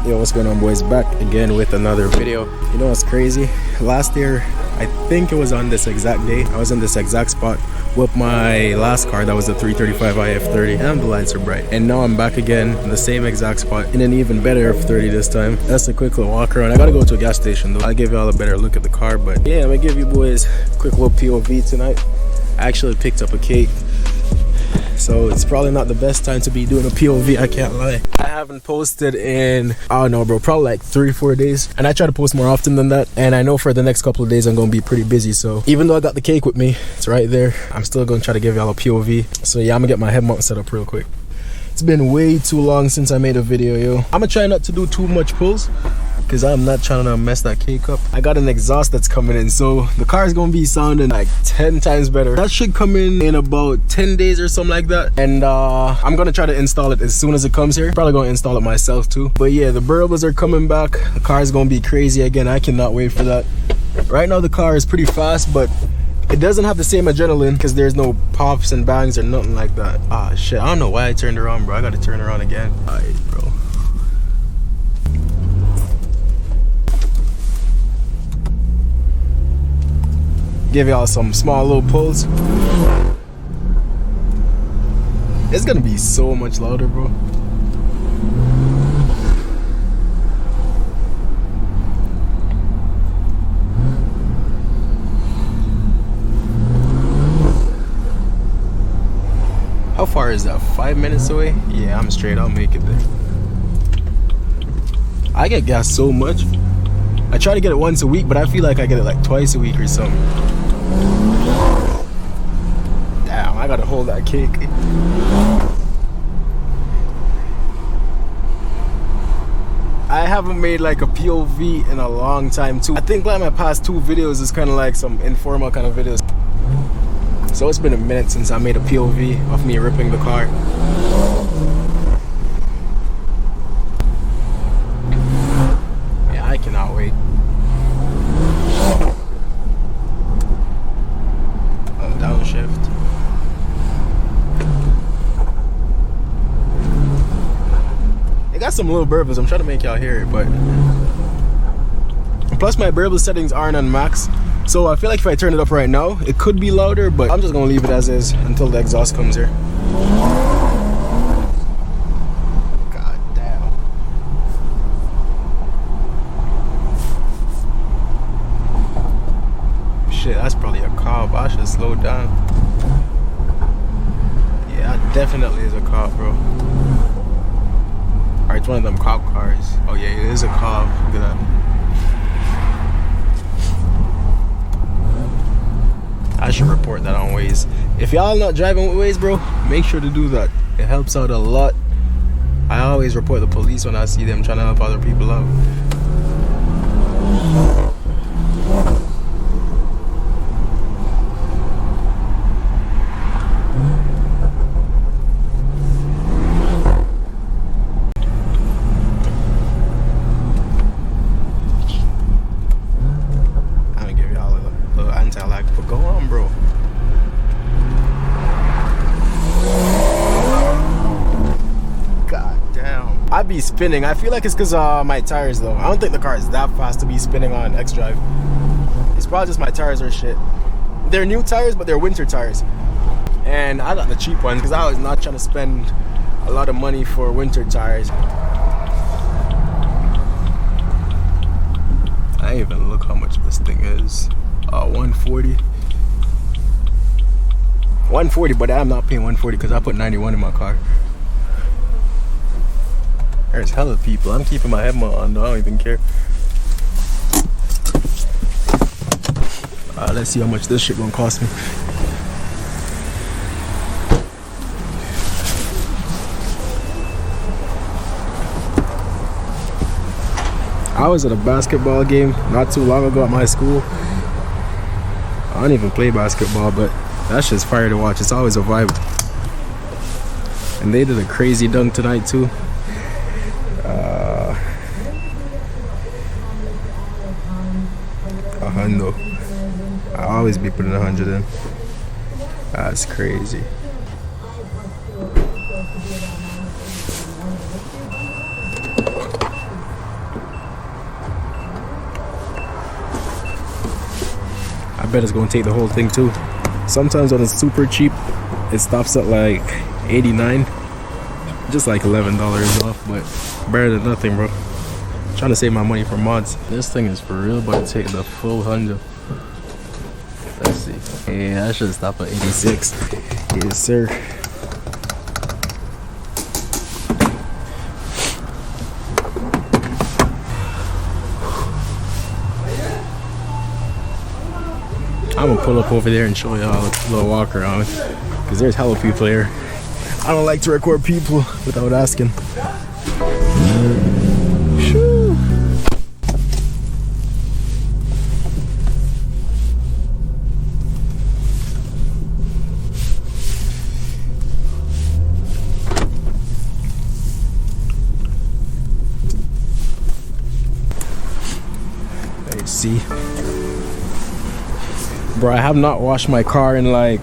Yo, what's going on, boys? Back again with another video. You know what's crazy? Last year, I think it was on this exact day, I was in this exact spot with my last car. That was the 335i F30, and the lights are bright. And now I'm back again in the same exact spot in an even better F30 this time. That's a quick little walk around. I gotta go to a gas station though. I'll give y'all a better look at the car, but yeah, I'm gonna give you boys a quick little POV tonight. I actually picked up a cake, so it's probably not the best time to be doing a POV, I can't lie. I haven't posted in, I don't know bro, probably like 3-4 days, and I try to post more often than that, and I know for the next couple of days I'm gonna be pretty busy. So even though I got the cake with me, it's right there, I'm still gonna try to give y'all a POV. So yeah, I'm gonna get my head mount set up real quick. It's been way too long since I made a video, yo. I'm gonna try not to do too much pulls, because I'm not trying to mess that cake up. I got an exhaust that's coming in, so the car is gonna be sounding like 10 times better. That should come in about 10 days or something like that, and I'm gonna try to install it as soon as it comes here. Probably gonna install it myself too. But yeah, the burbles are coming back. The car is gonna be crazy again. I cannot wait for that. Right now the car is pretty fast, but it doesn't have the same adrenaline because there's no pops and bangs or nothing like that. Ah shit, I don't know why I turned around, bro. I gotta turn around again. Alright, bro. Give y'all some small little pulls. It's gonna be so much louder, bro. How far is that? 5 minutes away? Yeah, I'm straight. I'll make it there. I get gas so much. I try to get it once a week, but I feel like I get it like twice a week or something. Damn, I gotta hold that cake. I haven't made like a POV in a long time too. I think like my past 2 videos is kind of like some informal kind of videos. So it's been a minute since I made a POV of me ripping the car. Yeah, I cannot wait. Oh, downshift. It got some little burbles. I'm trying to make y'all hear it, but plus my burble settings aren't on max. So I feel like if I turn it up right now, it could be louder, but I'm just gonna leave it as is until the exhaust comes here. God damn. Shit, that's probably a cop. I should slow down. Yeah, that definitely is a cop, bro. Alright, it's one of them cop cars. Oh yeah, it is a cop. Look at that. I should report that on Waze. If y'all not driving with Waze, bro, make sure to do that. It helps out a lot. I always report the police when I see them trying to help other people out. I be spinning. I feel like it's because my tires though. I don't think the car is that fast to be spinning on X drive. It's probably just my tires or shit. They're new tires, but they're winter tires. And I got the cheap ones because I was not trying to spend a lot of money for winter tires. I didn't even look how much this thing is. 140. 140, but I'm not paying 140 because I put 91 in my car. There's hella people. I'm keeping my head mount on though. I don't even care. Let's see how much this shit gonna cost me. I was at a basketball game not too long ago at my school. I don't even play basketball, but that's just fire to watch. It's always a vibe. And they did a crazy dunk tonight too. I always be putting 100 in. That's crazy. bet it's gonna take the whole thing too. Sometimes when it's super cheap, it stops at like 89, just like $11 off, but better than nothing, bro. I'm trying to save my money for mods. This thing is for real, but take the full 100. Let's see. Yeah, I should stop at 86. Yes, sir. I'm gonna pull up over there and show y'all a little walk around, because there's hella people here. I don't like to record people without asking. Shoo. Let's see. Bro, I have not washed my car in like,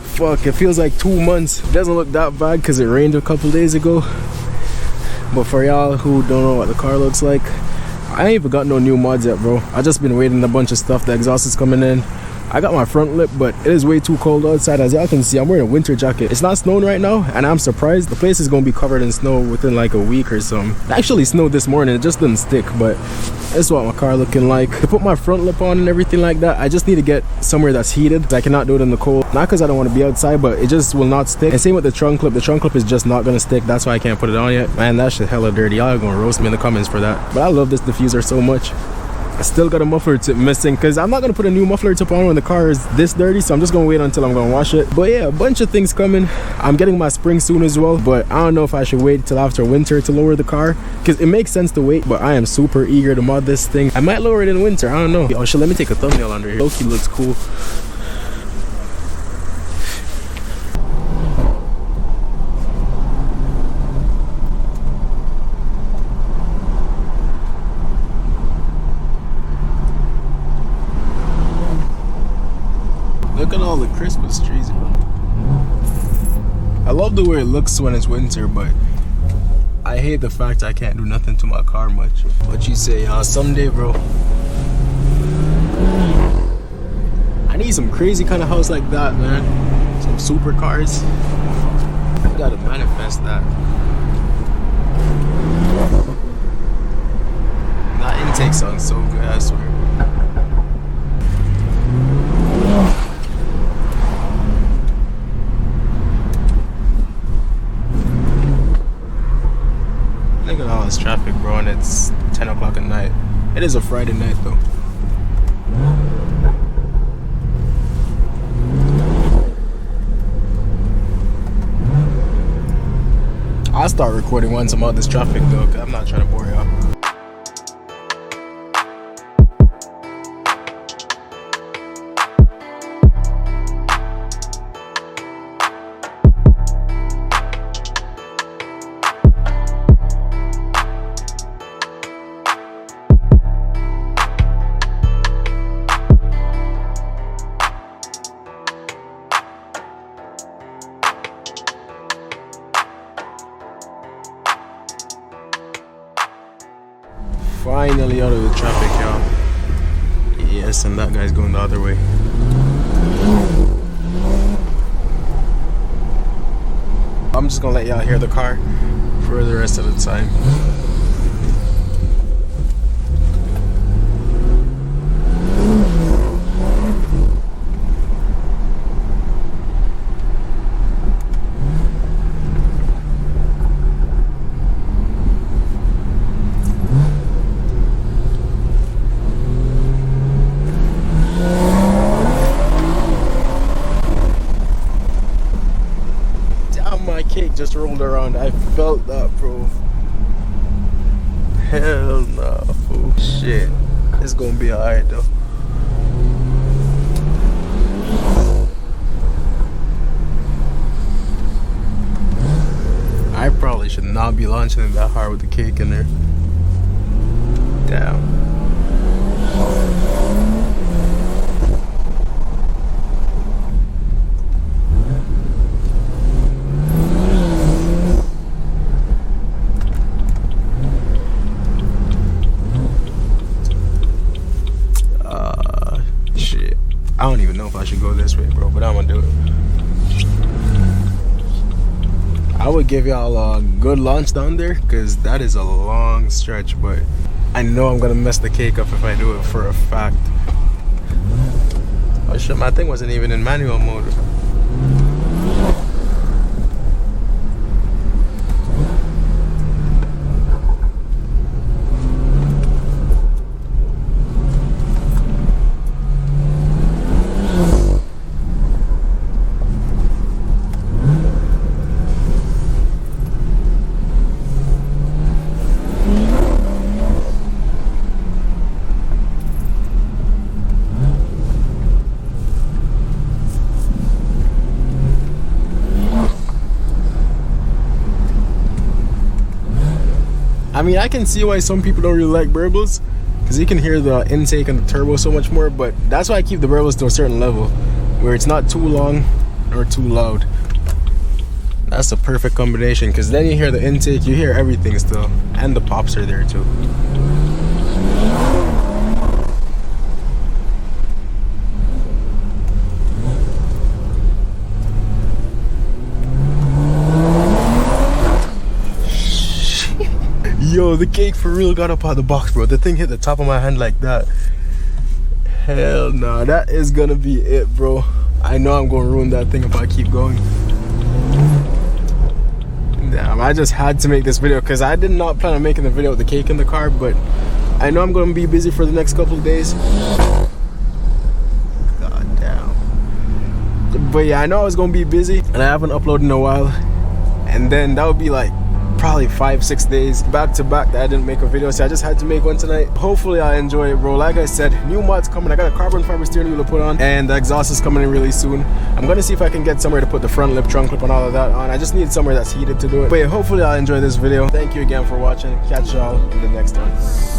fuck, it feels like 2 months. It doesn't look that bad because it rained a couple days ago. But for y'all who don't know what the car looks like, I ain't even got no new mods yet, bro. I just been waiting a bunch of stuff. The exhaust is coming in. I got my front lip, but it is way too cold outside. As y'all can see, I'm wearing a winter jacket. It's not snowing right now, and I'm surprised. The place is gonna be covered in snow within like a week or something. It actually snowed this morning, it just didn't stick, but this is what my car looking like. To put my front lip on and everything like that, I just need to get somewhere that's heated. I cannot do it in the cold. Not because I don't want to be outside, but it just will not stick. And same with the trunk clip. The trunk clip is just not gonna stick. That's why I can't put it on yet. Man, that shit hella dirty. Y'all are gonna roast me in the comments for that. But I love this diffuser so much. I still got a muffler tip missing, because I'm not gonna put a new muffler tip on when the car is this dirty, so I'm just gonna wait until I'm gonna wash it. But yeah, a bunch of things coming. I'm getting my spring soon as well, but I don't know if I should wait till after winter to lower the car, because it makes sense to wait, but I am super eager to mod this thing. I might lower it in winter, I don't know. Oh shit, let me take a thumbnail under here. Loki looks cool. Look at all the Christmas trees, bro. I love the way it looks when it's winter, but I hate the fact I can't do nothing to my car much. What you say, someday, bro. I need some crazy kind of house like that, man. Some supercars. I gotta manifest that. That intake sounds so good, I swear. Look at all this traffic, bro, and it's 10 o'clock at night. It is a Friday night, though. I'll start recording once I'm out this traffic, though, because I'm not trying to bore y'all. Finally out of the traffic, y'all. Yes, and that guy's going the other way. I'm just gonna let y'all hear the car for the rest of the time. My cake just rolled around. I felt that, bro. Hell no. Oh shit. It's gonna be alright though. I probably should not be launching it that hard with the cake in there. Damn. I should go this way, bro, but I'm gonna do it. I would give y'all a good launch down there because that is a long stretch, but I know I'm gonna mess the cake up if I do it for a fact. Oh shit, my thing wasn't even in manual mode. I mean, I can see why some people don't really like burbles, because you can hear the intake and the turbo so much more, but that's why I keep the burbles to a certain level where it's not too long or too loud. That's the perfect combination, because then you hear the intake, you hear everything still, and the pops are there too. Yo, the cake for real got up out of the box, bro. The thing hit the top of my hand like that. Hell no, that is gonna be it, bro. I know I'm gonna ruin that thing if I keep going. Damn, I just had to make this video because I did not plan on making the video with the cake in the car, but I know I'm gonna be busy for the next couple of days. God damn. But yeah, I know I was gonna be busy and I haven't uploaded in a while. And then that would be like probably 5-6 days back to back that I didn't make a video, so I just had to make one tonight. Hopefully I enjoy it, bro. Like I said, new mods coming. I got a carbon fiber steering wheel to put on, and the exhaust is coming in really soon. I'm gonna see if I can get somewhere to put the front lip, trunk lip, and all of that on. I just need somewhere that's heated to do it. But yeah, hopefully I'll enjoy this video. Thank you again for watching. Catch y'all in the next one.